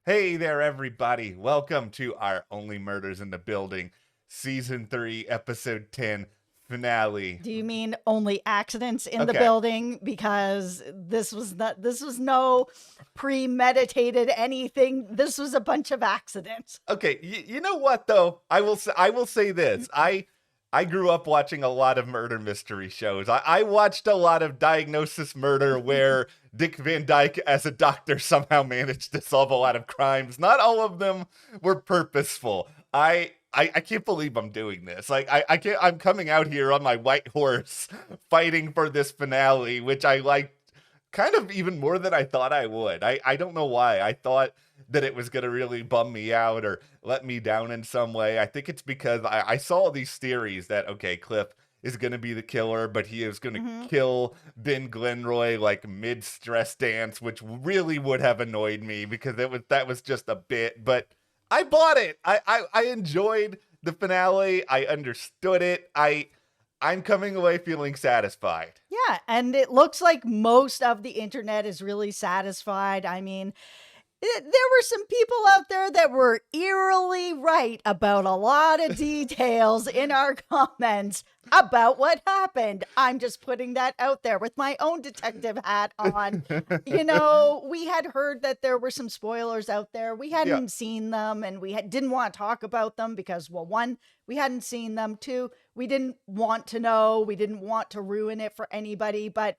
Hey there, everybody. Welcome to our Only Murders in the Building, Season 3, Episode 10 finale. Do you mean only accidents in the Okay. building? Because this was no premeditated anything. This was a bunch of accidents. Okay, you know what, though? I will say this. I grew up watching a lot of murder mystery shows. I watched a lot of Diagnosis Murder where Dick Van Dyke as a doctor somehow managed to solve a lot of crimes. Not all of them were purposeful. I can't believe I'm doing this. Like I can't I'm coming out here on my white horse fighting for this finale, which I liked kind of even more than I thought I would. I don't know why. I thought that it was going to really bum me out or let me down in some way. I think it's because I saw these theories that, okay, Cliff is going to be the killer, but he is going to kill Ben Glenroy like mid-stress dance, which really would have annoyed me because that was just a bit. But I bought it. I enjoyed the finale. I understood it. I'm coming away feeling satisfied. Yeah, and it looks like most of the internet is really satisfied. I mean, there were some people out there that were eerily right about a lot of details in our comments about what happened. I'm just putting that out there with my own detective hat on. You know, we had heard that there were some spoilers out there. We hadn't seen them, and we didn't want to talk about them because, well, one, we hadn't seen them. Two, we didn't want to know. We didn't want to ruin it for anybody, but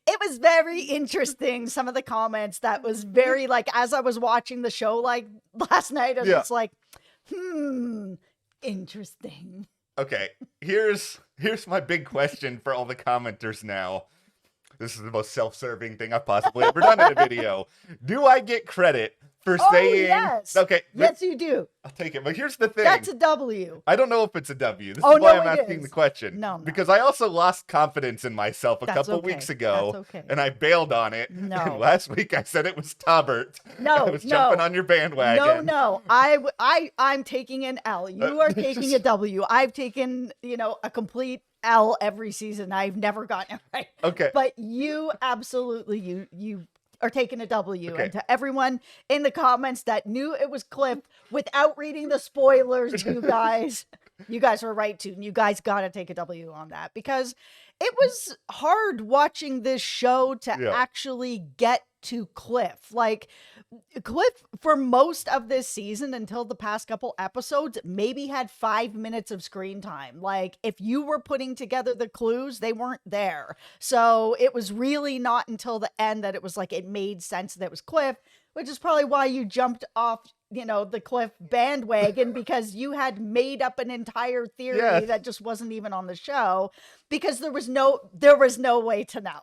it was very interesting. Some of the comments that was very like, as I was watching the show like last night, I was like, interesting. Okay, here's my big question for all the commenters now. This is the most self-serving thing I've possibly ever done in a video. Do I get credit for saying... yes. Okay. Yes, you do. I'll take it. But here's the thing. That's a W. I don't know if it's a W. This is why I'm asking the question. No. Because I also lost confidence in myself a couple weeks ago. And I bailed on it. No. And last week I said it was Taubert. No, I was jumping on your bandwagon. No. I'm taking an L. You are taking a W. I've taken, a complete L every season. I've never gotten it right. Okay. But you absolutely, you are taking a W. Okay. And to everyone in the comments that knew it was Cliff without reading the spoilers, you guys were right too. And you guys got to take a W on that because it was hard watching this show to actually get to Cliff. Like, Cliff, for most of this season until the past couple episodes, maybe had 5 minutes of screen time. Like, if you were putting together the clues, they weren't there. So it was really not until the end that it was like it made sense that it was Cliff, which is probably why you jumped off, the Cliff bandwagon because you had made up an entire theory that just wasn't even on the show because there was no way to know.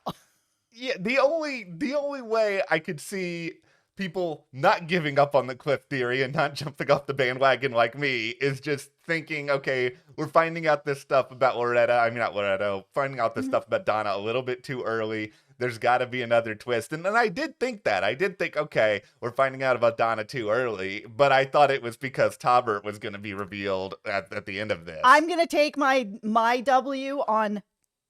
Yeah, the only way I could see people not giving up on the Cliff theory and not jumping off the bandwagon like me is just thinking, okay, we're finding out this stuff about finding out this stuff about Donna a little bit too early. There's got to be another twist. And then I did think that. I did think, okay, we're finding out about Donna too early, but I thought it was because Taubert was going to be revealed at the end of this. I'm going to take my W on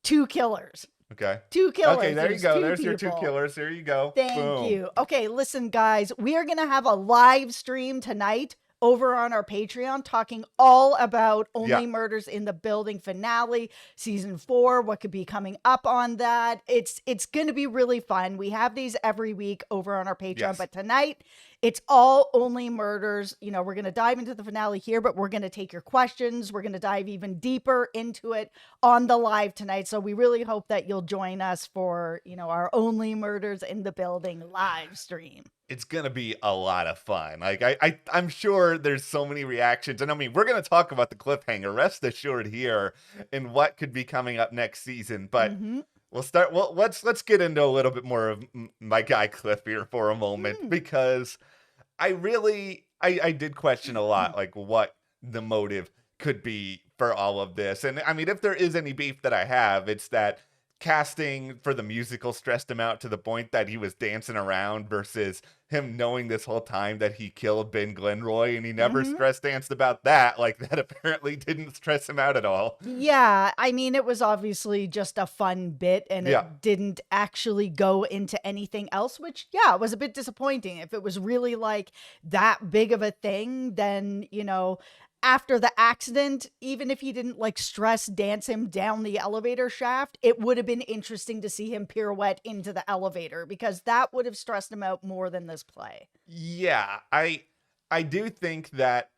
2 killers. Okay. 2 killers. Okay, there you go. There's people. your 2 killers. There you go. Thank you. Okay, listen, guys. We are going to have a live stream tonight over on our Patreon talking all about Only Murders in the Building finale, season 4, what could be coming up on that. It's going to be really fun. We have these every week over on our Patreon, but tonight it's all Only Murders. We're going to dive into the finale here, but we're going to take your questions. We're going to dive even deeper into it on the live tonight. So we really hope that you'll join us for, our Only Murders in the Building live stream. It's going to be a lot of fun. Like I'm sure there's so many reactions. And I mean, we're going to talk about the cliffhanger, rest assured here, and what could be coming up next season. But we'll start. Well, let's get into a little bit more of my guy Cliff here for a moment, because I did question a lot, like what the motive could be for all of this. And I mean, if there is any beef that I have, it's that casting for the musical stressed him out to the point that he was dancing around versus him knowing this whole time that he killed Ben Glenroy, and he never Mhm. stress danced about that. Like, that apparently didn't stress him out at all. Yeah, I mean, it was obviously just a fun bit and Yeah. it didn't actually go into anything else, which, yeah, was a bit disappointing. If it was really like that big of a thing, then, after the accident, even if he didn't like stress dance him down the elevator shaft, it would have been interesting to see him pirouette into the elevator because that would have stressed him out more than this play. Yeah, I do think that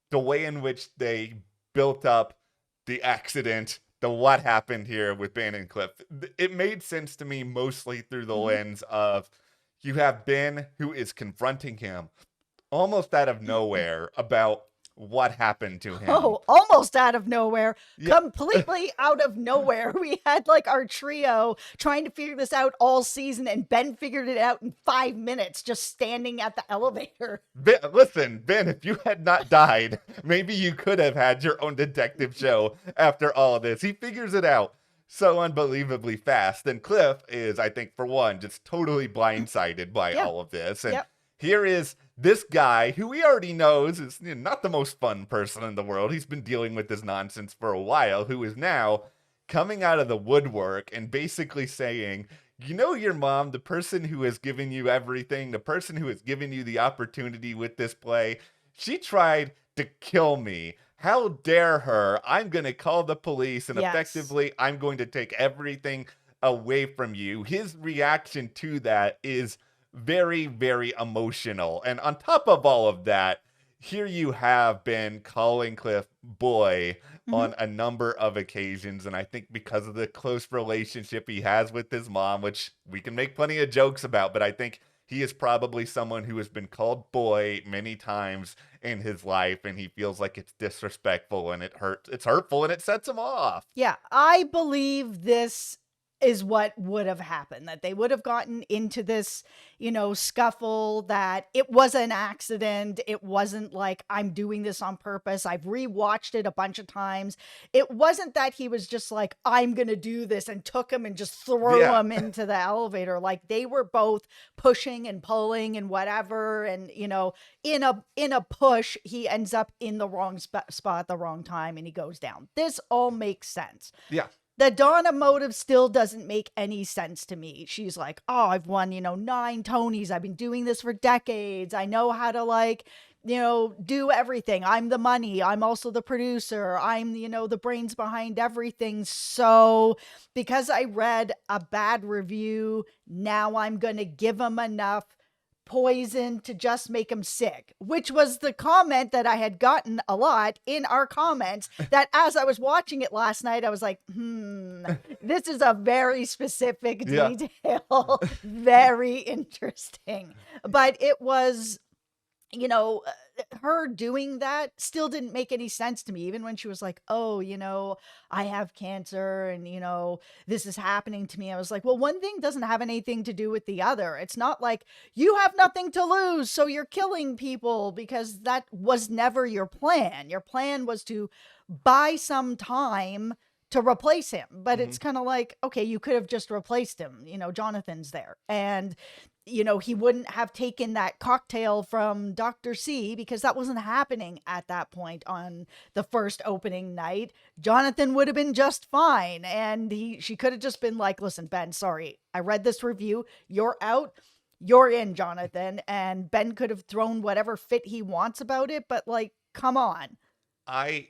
the way in which they built up the accident, the what happened here with Ben and Cliff, it made sense to me mostly through the Mhm. lens of you have Ben who is confronting him almost out of nowhere about what happened to him. Oh, almost out of nowhere, Yeah. completely out of nowhere. We had like our trio trying to figure this out all season, and Ben figured it out in 5 minutes just standing at the elevator. Ben, listen, Ben, if you had not died, maybe you could have had your own detective show after all of this. He figures it out so unbelievably fast. And Cliff is, I think, for one, just totally blindsided by Yeah. all of this. And Yep. here is this guy who we already knows is not the most fun person in the world. He's been dealing with this nonsense for a while, who is now coming out of the woodwork and basically saying, your mom, the person who has given you everything, the person who has given you the opportunity with this play, she tried to kill me. How dare her? I'm going to call the police, and Yes. effectively, I'm going to take everything away from you. His reaction to that is very, very emotional. And on top of all of that, here you have been calling Cliff boy on a number of occasions. And I think because of the close relationship he has with his mom, which we can make plenty of jokes about, but I think he is probably someone who has been called boy many times in his life, and he feels like it's disrespectful and it hurts. It's hurtful and it sets him off. Yeah, I believe this is what would have happened, that they would have gotten into this, scuffle, that it was an accident. It wasn't like I'm doing this on purpose. I've rewatched it a bunch of times. It wasn't that he was just like, I'm going to do this and took him and just threw Yeah. him into the elevator. Like they were both pushing and pulling and whatever. And, in a push, he ends up in the wrong spot at the wrong time and he goes down. This all makes sense. Yeah. The Donna motive still doesn't make any sense to me. She's like, oh, I've won, 9 Tonys. I've been doing this for decades. I know how to do everything. I'm the money. I'm also the producer. I'm, the brains behind everything. So because I read a bad review, now I'm going to give him enough poison to just make him sick, which was the comment that I had gotten a lot in our comments, that as I was watching it last night, I was like, this is a very specific Yeah. detail. Very interesting. But it was, her doing that still didn't make any sense to me, even when she was like, oh, I have cancer and, this is happening to me. I was like, well, one thing doesn't have anything to do with the other. It's not like you have nothing to lose, so you're killing people, because that was never your plan. Your plan was to buy some time to replace him. But it's kind of like, okay, you could have just replaced him. Jonathan's there. And he wouldn't have taken that cocktail from Dr. C because that wasn't happening at that point on the first opening night. Jonathan would have been just fine. And she could have just been like, listen, Ben, sorry, I read this review. You're out. You're in, Jonathan. And Ben could have thrown whatever fit he wants about it. But come on. I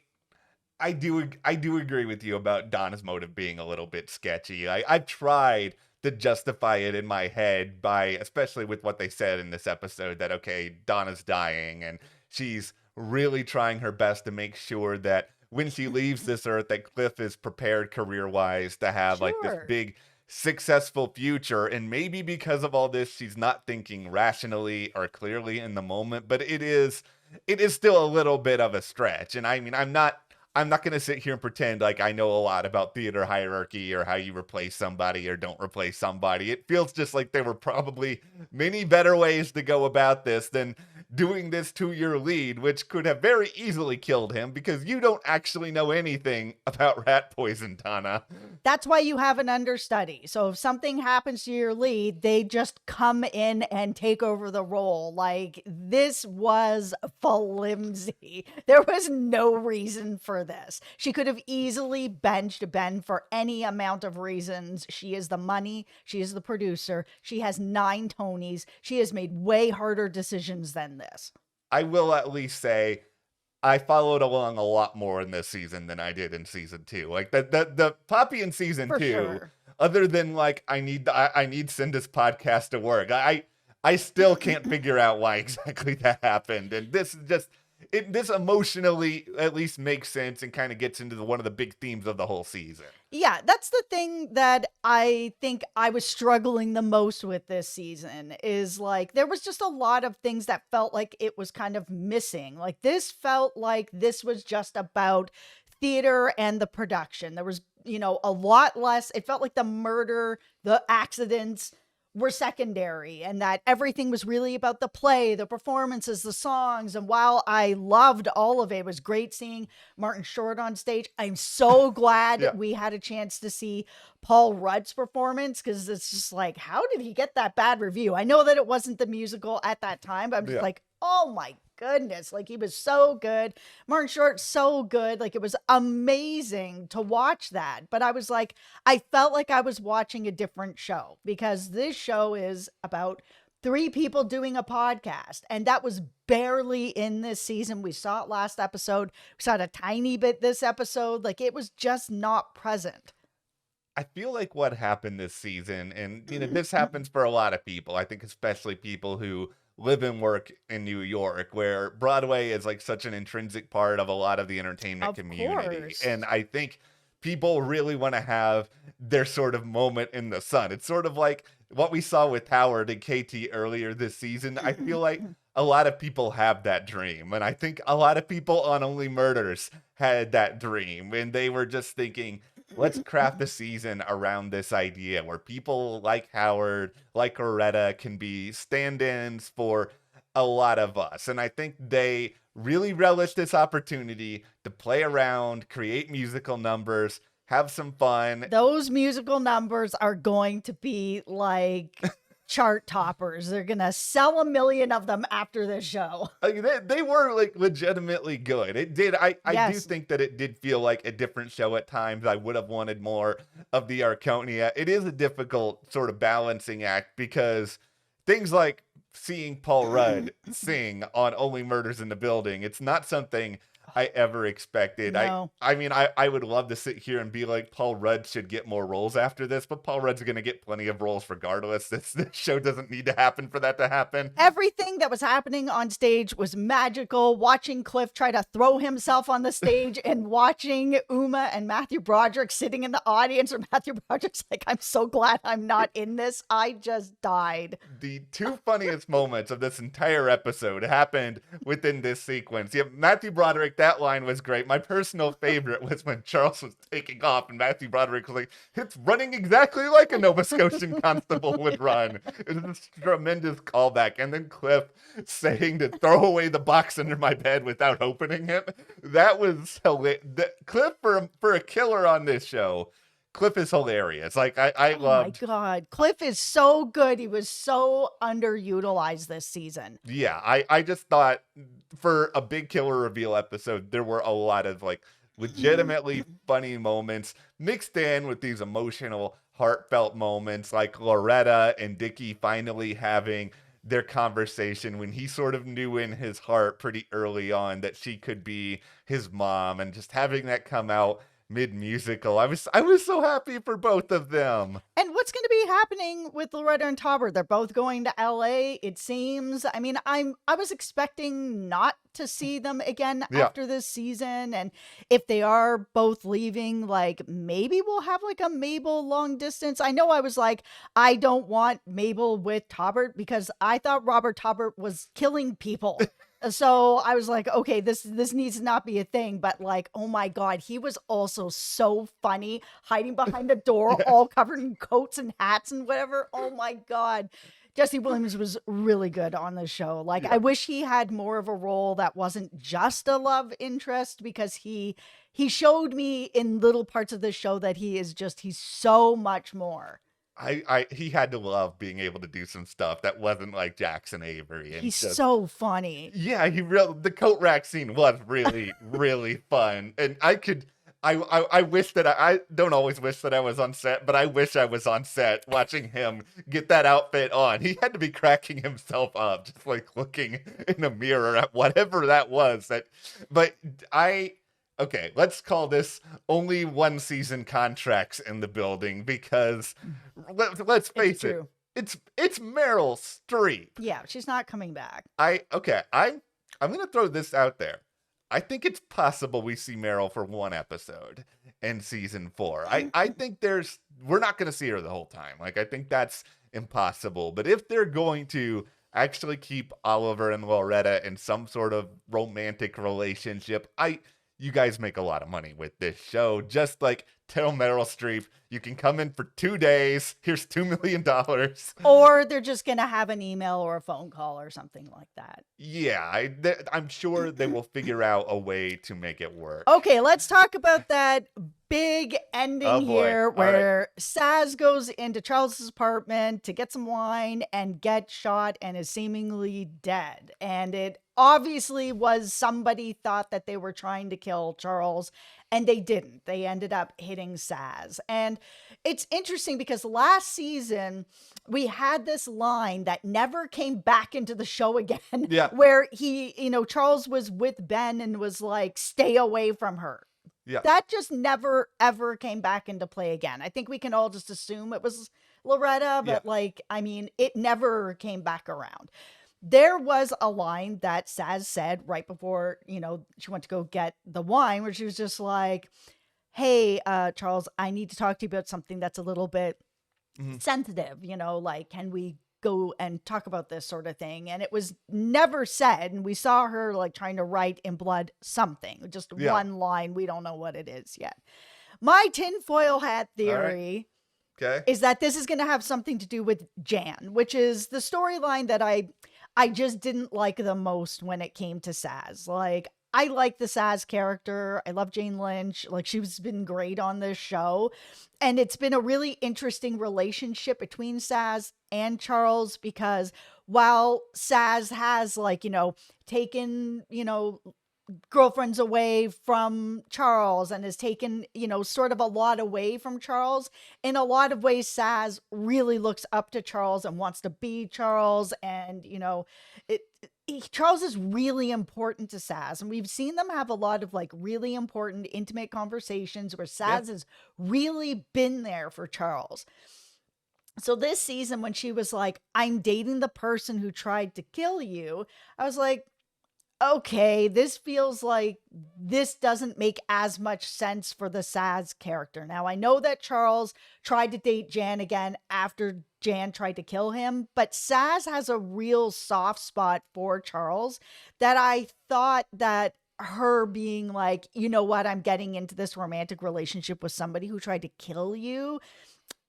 do agree with you about Donna's motive being a little bit sketchy. I've tried to justify it in my head by, especially with what they said in this episode, that, okay, Donna's dying and she's really trying her best to make sure that when she leaves this earth, that Cliff is prepared career-wise to have like this Sure. big successful future. And maybe because of all this, she's not thinking rationally or clearly in the moment, but it is still a little bit of a stretch. And I mean, I'm not going to sit here and pretend like I know a lot about theater hierarchy or how you replace somebody or don't replace somebody. It feels just like there were probably many better ways to go about this than doing this to your lead, which could have very easily killed him because you don't actually know anything about rat poison, Tana. That's why you have an understudy. So if something happens to your lead, they just come in and take over the role. Like, this was flimsy. There was no reason for this. She could have easily benched Ben for any amount of reasons. She is the money. She is the producer. She has 9 Tonys. She has made way harder decisions than this. I will at least say I followed along a lot more in this season than I did in season 2. Like the Poppy in season For 2, sure. other than like I need Cinda's podcast to work. I still can't figure out why exactly that happened. And this is just this emotionally at least makes sense and kind of gets into one of the big themes of the whole season. Yeah, that's the thing that I think I was struggling the most with this season is like there was just a lot of things that felt like it was kind of missing. Like this felt like this was just about theater and the production. There was, a lot less. It felt like the murder, the accidents were secondary and that everything was really about the play, the performances, the songs. And while I loved all of it, it was great seeing Martin Short on stage. I'm so glad we had a chance to see Paul Rudd's performance because it's just like, how did he get that bad review? I know that it wasn't the musical at that time, but I'm just like, oh my goodness, like he was so good. Martin Short, so good. Like it was amazing to watch that. But I was like, I felt like I was watching a different show because this show is about 3 people doing a podcast. And that was barely in this season. We saw it last episode. We saw it a tiny bit this episode. Like it was just not present. I feel like what happened this season, and this happens for a lot of people, I think especially people who live and work in New York, where Broadway is like such an intrinsic part of a lot of the entertainment community. Course. And I think people really want to have their sort of moment in the sun. It's sort of like what we saw with Howard and KT earlier this season. I feel like a lot of people have that dream. And I think a lot of people on Only Murders had that dream. And they were just thinking, let's craft a season around this idea where people like Howard, like Loretta can be stand-ins for a lot of us. And I think they really relish this opportunity to play around, create musical numbers, have some fun. Those musical numbers are going to be like chart toppers. They're going to sell 1 million of them after this show. They were like legitimately good. It did. I do think that it did feel like a different show at times. I would have wanted more of the Arconia. It is a difficult sort of balancing act because things like seeing Paul Rudd sing on Only Murders in the Building, it's not something I ever expected. No. I mean, I would love to sit here and be like, Paul Rudd should get more roles after this, but Paul Rudd's going to get plenty of roles regardless. This show doesn't need to happen for that to happen. Everything that was happening on stage was magical. Watching Cliff try to throw himself on the stage and watching Uma and Matthew Broderick sitting in the audience, or Matthew Broderick's like, I'm so glad I'm not in this. I just died. The 2 funniest moments of this entire episode happened within this sequence. Yeah, Matthew Broderick, that line was great. My personal favorite was when Charles was taking off and Matthew Broderick was like, it's running exactly like a Nova Scotian constable would run. It was a tremendous callback. And then Cliff saying to throw away the box under my bed without opening it. That was hilarious. Cliff, for a killer on this show, Cliff is hilarious. Like I loved. Oh my God. Cliff is so good. He was so underutilized this season. Yeah, I just thought for a big killer reveal episode, there were a lot of like legitimately funny moments mixed in with these emotional, heartfelt moments like Loretta and Dickie finally having their conversation when he sort of knew in his heart pretty early on that she could be his mom, and just having that come out mid-musical. I was so happy for both of them. And what's going to be happening with Loretta and Tauber? They're both going to LA, it seems. I mean, I was expecting not to see them again after this season. And if they are both leaving, like maybe we'll have like a Mabel long distance. I know I was like, I don't want Mabel with Taubert because I thought Robert Taubert was killing people. So I was like, okay, this needs to not be a thing. But like, oh my God, he was also so funny, hiding behind a door, all covered in coats and hats and whatever. Oh my God. Jesse Williams was really good on the show. Like, I wish he had more of a role that wasn't just a love interest, because he showed me in little parts of the show that he's so much more. He had to love being able to do some stuff that wasn't like Jackson Avery. And He's so funny. Yeah, the coat rack scene was really, really fun. And I wish that I don't always wish that I was on set, but I wish I was on set watching him get that outfit on. He had to be cracking himself up, just like looking in a mirror at whatever that was. Okay, let's call this only 1 season contracts in the building, because let's face it, it's Meryl Streep. Yeah, she's not coming back. I'm gonna throw this out there. I think it's possible we see Meryl for 1 episode in season 4. I think we're not gonna see her the whole time. Like, I think that's impossible. But if they're going to actually keep Oliver and Loretta in some sort of romantic relationship, you guys make a lot of money with this show. Just like tell Meryl Streep, you can come in for 2 days. Here's $2 million. Or they're just going to have an email or a phone call or something like that. Yeah, I'm sure they will figure out a way to make it work. Okay, let's talk about that big ending here where Sazz goes into Charles's apartment to get some wine and get shot and is seemingly dead. And it obviously was somebody thought that they were trying to kill Charles, and they didn't. They ended up hitting Sazz. And it's interesting because last season we had this line that never came back into the show again, where Charles was with Ben and was like, stay away from her. Yeah. That just never, ever came back into play again. I think we can all just assume it was Loretta, but it never came back around. There was a line that Sazz said right before, she went to go get the wine, where she was just like, hey, Charles, I need to talk to you about something that's a little bit sensitive, like, can we go and talk about this sort of thing? And it was never said. And we saw her like trying to write in blood something, just one line. We don't know what it is yet. My tinfoil hat theory is that this is going to have something to do with Jan, which is the storyline that I just didn't like the most when it came to Sazz. Like, I like the Sazz character. I love Jane Lynch. Like, she's been great on this show. And it's been a really interesting relationship between Sazz and Charles, because while Sazz has taken, girlfriends away from Charles and has taken, sort of a lot away from Charles, in a lot of ways, Sazz really looks up to Charles and wants to be Charles. And, Charles is really important to Sazz. And we've seen them have a lot of really important intimate conversations where Sazz has really been there for Charles. So this season, when she was like, I'm dating the person who tried to kill you, I was like, okay, this feels like this doesn't make as much sense for the Sazz character. Now, I know that Charles tried to date Jan again after Jan tried to kill him, but Sazz has a real soft spot for Charles, that I thought that her being like, you know what, I'm getting into this romantic relationship with somebody who tried to kill you,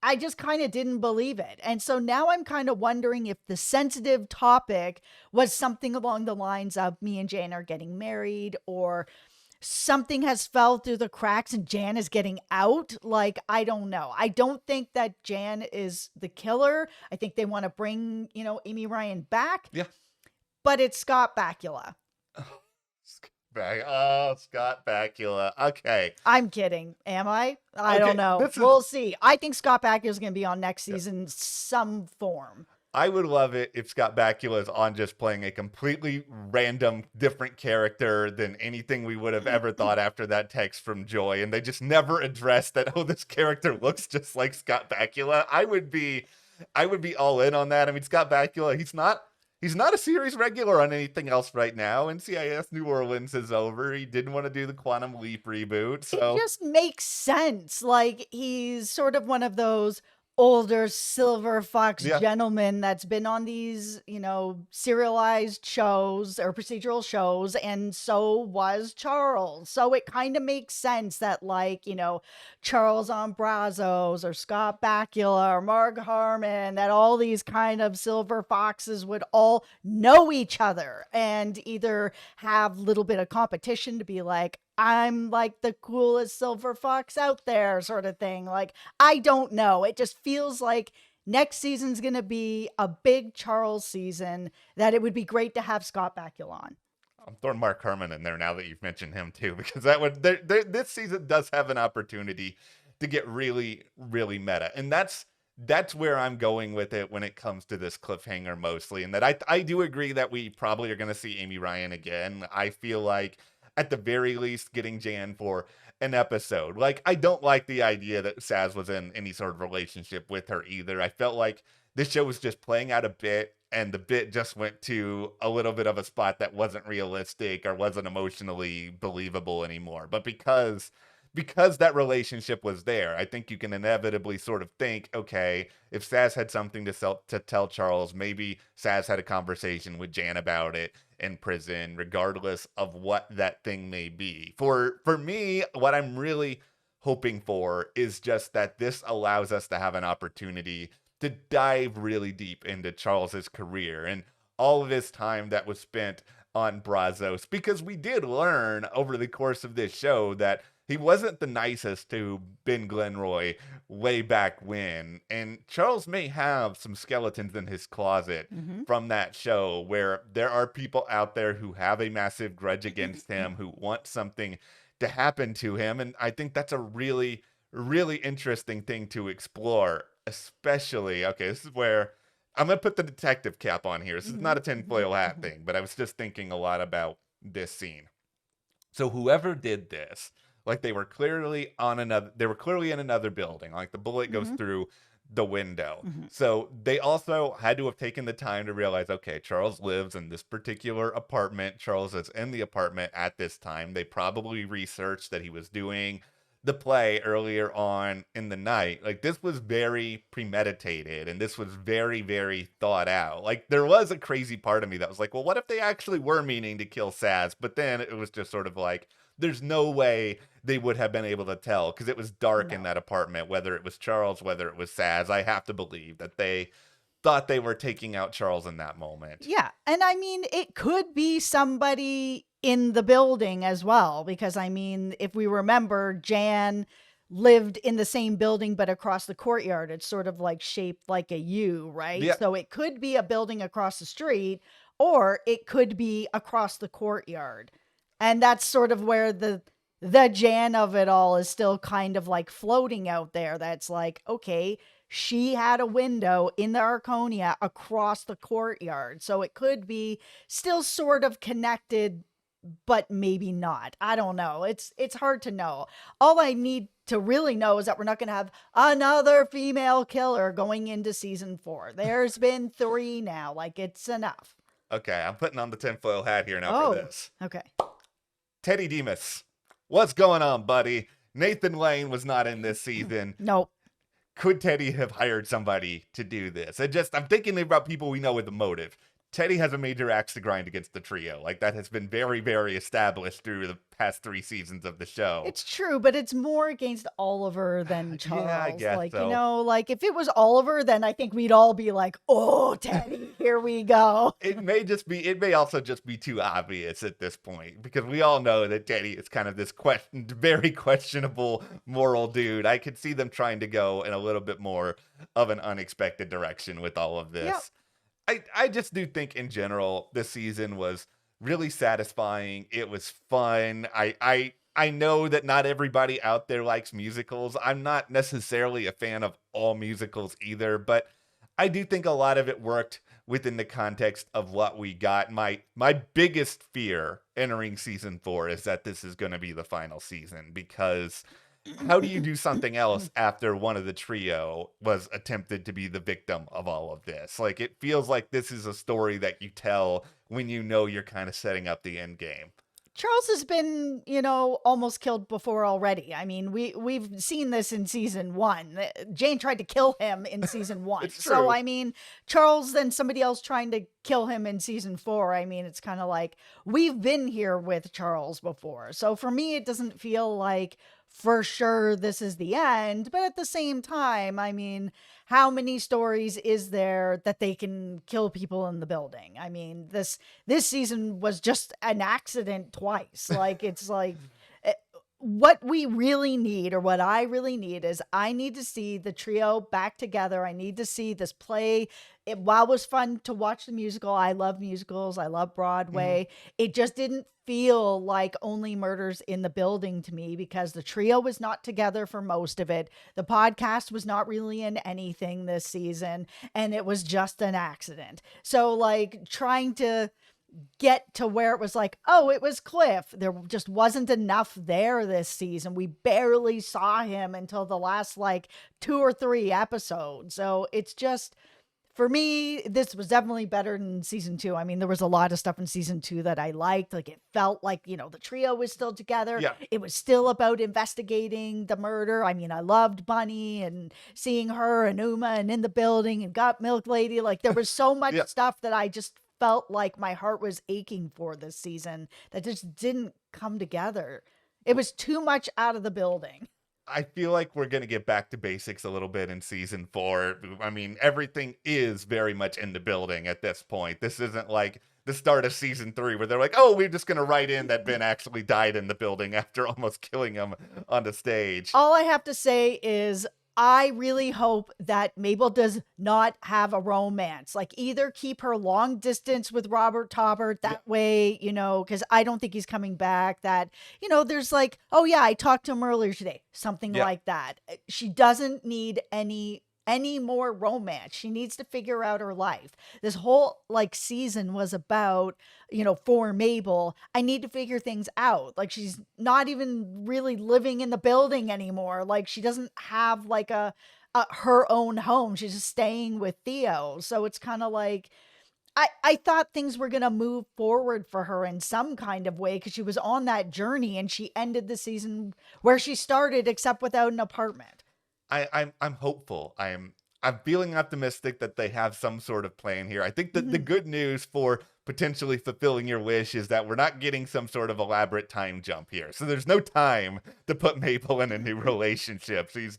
I just kind of didn't believe it. And so now I'm kind of wondering if the sensitive topic was something along the lines of me and Jan are getting married, or something has fell through the cracks and Jan is getting out. Like, I don't know. I don't think that Jan is the killer. I think they want to bring, Amy Ryan back. Yeah. But it's Scott Bakula. Scott Bakula. Okay. I'm kidding. Am I? I don't know. We'll see. I think Scott Bakula is going to be on next season some form. I would love it if Scott Bakula is on just playing a completely random, different character than anything we would have ever thought after that text from Joy, and they just never addressed that, this character looks just like Scott Bakula. I would be all in on that. I mean, Scott Bakula, he's not a series regular on anything else right now. NCIS New Orleans is over. He didn't want to do the Quantum Leap reboot. So it just makes sense. Like, he's sort of one of those older silver fox Yeah. gentleman that's been on these, serialized shows or procedural shows, and so was Charles. So it kind of makes sense that, like, Charles on Brazos or Scott Bakula or Mark Harmon, that all these kind of silver foxes would all know each other and either have a little bit of competition to be like, I'm like the coolest silver fox out there, sort of thing. Like, I don't know. It just feels like next season's going to be a big Charles season, that it would be great to have Scott Bakula on. I'm throwing Mark Herman in there now that you've mentioned him too, because that would this season does have an opportunity to get really, really meta, and that's where I'm going with it when it comes to this cliffhanger mostly. And that I do agree that we probably are going to see Amy Ryan again. I feel like at the very least getting Jan for an episode. Like, I don't like the idea that Sazz was in any sort of relationship with her either. I felt like this show was just playing out a bit, and the bit just went to a little bit of a spot that wasn't realistic or wasn't emotionally believable anymore. But because that relationship was there, I think you can inevitably sort of think, okay, if Sazz had something to tell Charles, maybe Sazz had a conversation with Jan about it in prison, regardless of what that thing may be. For me, what I'm really hoping for is just that this allows us to have an opportunity to dive really deep into Charles's career and all of his time that was spent on Brazos, because we did learn over the course of this show that he wasn't the nicest to Ben Glenroy way back when. And Charles may have some skeletons in his closet from that show, where there are people out there who have a massive grudge against him, who want something to happen to him. And I think that's a really, really interesting thing to explore, especially, okay, this is where I'm going to put the detective cap on here. This is not a tinfoil hat thing, but I was just thinking a lot about this scene. So whoever did this, like, they were clearly in another building. Like, the bullet goes through the window. So they also had to have taken the time to realize, okay, Charles lives in this particular apartment. Charles is in the apartment at this time. They probably researched that he was doing the play earlier on in the night. Like, this was very premeditated, and this was very, very thought out. Like, there was a crazy part of me that was like, well, what if they actually were meaning to kill Sazz? But then it was just sort of like, there's no way they would have been able to tell, because it was dark in that apartment, whether it was Charles, whether it was Sazz. I have to believe that they thought they were taking out Charles in that moment. Yeah. And I mean, it could be somebody in the building as well, because I mean, if we remember, Jan lived in the same building but across the courtyard. It's sort of like shaped like a U, right? Yeah. So it could be a building across the street, or it could be across the courtyard. And that's sort of where the Jan of it all is still kind of like floating out there. That's like, okay, she had a window in the Arconia across the courtyard. So it could be still sort of connected, but maybe not. I don't know. It's hard to know. All I need to really know is that we're not going to have another female killer going into season 4. There's been 3 now. Like, it's enough. Okay, I'm putting on the tinfoil hat here now for this. Okay. Teddy Demas, what's going on, buddy? Nathan Lane was not in this season. Nope. Could Teddy have hired somebody to do this? I'm thinking about people we know with a motive. Teddy has a major axe to grind against the trio. Like, that has been very, very established through the past 3 seasons of the show. It's true, but it's more against Oliver than Charles. Yeah, I guess like, so. Like, if it was Oliver, then I think we'd all be like, oh, Teddy, here we go. It may also just be too obvious at this point, because we all know that Teddy is kind of this very questionable moral dude. I could see them trying to go in a little bit more of an unexpected direction with all of this. Yep. I just do think in general this season was really satisfying. It was fun. I know that not everybody out there likes musicals. I'm not necessarily a fan of all musicals either, but I do think a lot of it worked within the context of what we got. My biggest fear entering season 4 is that this is going to be the final season, because how do you do something else after one of the trio was attempted to be the victim of all of this? Like, it feels like this is a story that you tell when you know you're kind of setting up the end game. Charles has been, almost killed before already. I mean, we've seen this in season 1. Jane tried to kill him in season 1. It's So, true. I mean, Charles then somebody else trying to kill him in season 4. I mean, it's kind of like we've been here with Charles before. So for me, it doesn't feel like for sure this is the end. But at the same time, I mean, how many stories is there that they can kill people in the building? I mean, this season was just an accident twice. Like, it's like what we really need, or what I really need, is I need to see the trio back together. I need to see this play. While it was fun to watch the musical, I love musicals, I love Broadway. It just didn't feel like Only Murders in the Building to me, because the trio was not together for most of it. The podcast was not really in anything this season, and it was just an accident. So, like, trying to get to where it was like, oh, it was Cliff. There just wasn't enough there this season. We barely saw him until the last like 2 or 3 episodes. So it's just, for me, this was definitely better than season 2. I mean, there was a lot of stuff in season 2 that I liked. Like, it felt like, the trio was still together. Yeah. It was still about investigating the murder. I mean, I loved Bunny and seeing her and Uma and in the building and Got Milk Lady. Like, there was so much Yeah. stuff that I just felt like my heart was aching for this season that just didn't come together. It was too much out of the building. I feel like we're going to get back to basics a little bit in season 4. I mean, everything is very much in the building at this point. This isn't like the start of season 3 where they're like, oh, we're just going to write in that Ben actually died in the building after almost killing him on the stage. All I have to say is I really hope that Mabel does not have a romance. Like, either keep her long distance with Robert Taubert that way, because I don't think he's coming back. That, there's like, oh yeah, I talked to him earlier today. Something like that. She doesn't need any more romance. She needs to figure out her life. This whole like season was about, for Mabel, I need to figure things out. Like, she's not even really living in the building anymore. Like, she doesn't have like a her own home. She's just staying with Theo. So it's kind of like, I thought things were going to move forward for her in some kind of way, because she was on that journey and she ended the season where she started, except without an apartment. I'm hopeful. I'm feeling optimistic that they have some sort of plan here. I think that the good news for potentially fulfilling your wish is that we're not getting some sort of elaborate time jump here. So there's no time to put Mabel in a new relationship. She's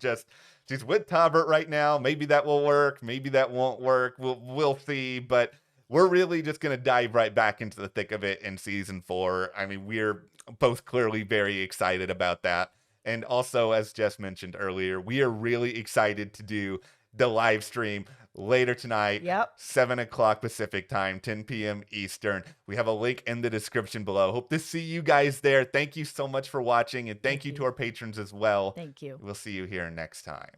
with Taubert right now. Maybe that will work. Maybe that won't work. We'll see. But we're really just going to dive right back into the thick of it in season 4. I mean, we're both clearly very excited about that. And also, as Jess mentioned earlier, we are really excited to do the live stream later tonight, 7 o'clock Pacific time, 10 p.m. Eastern. We have a link in the description below. Hope to see you guys there. Thank you so much for watching, and thank you to our patrons as well. Thank you. We'll see you here next time.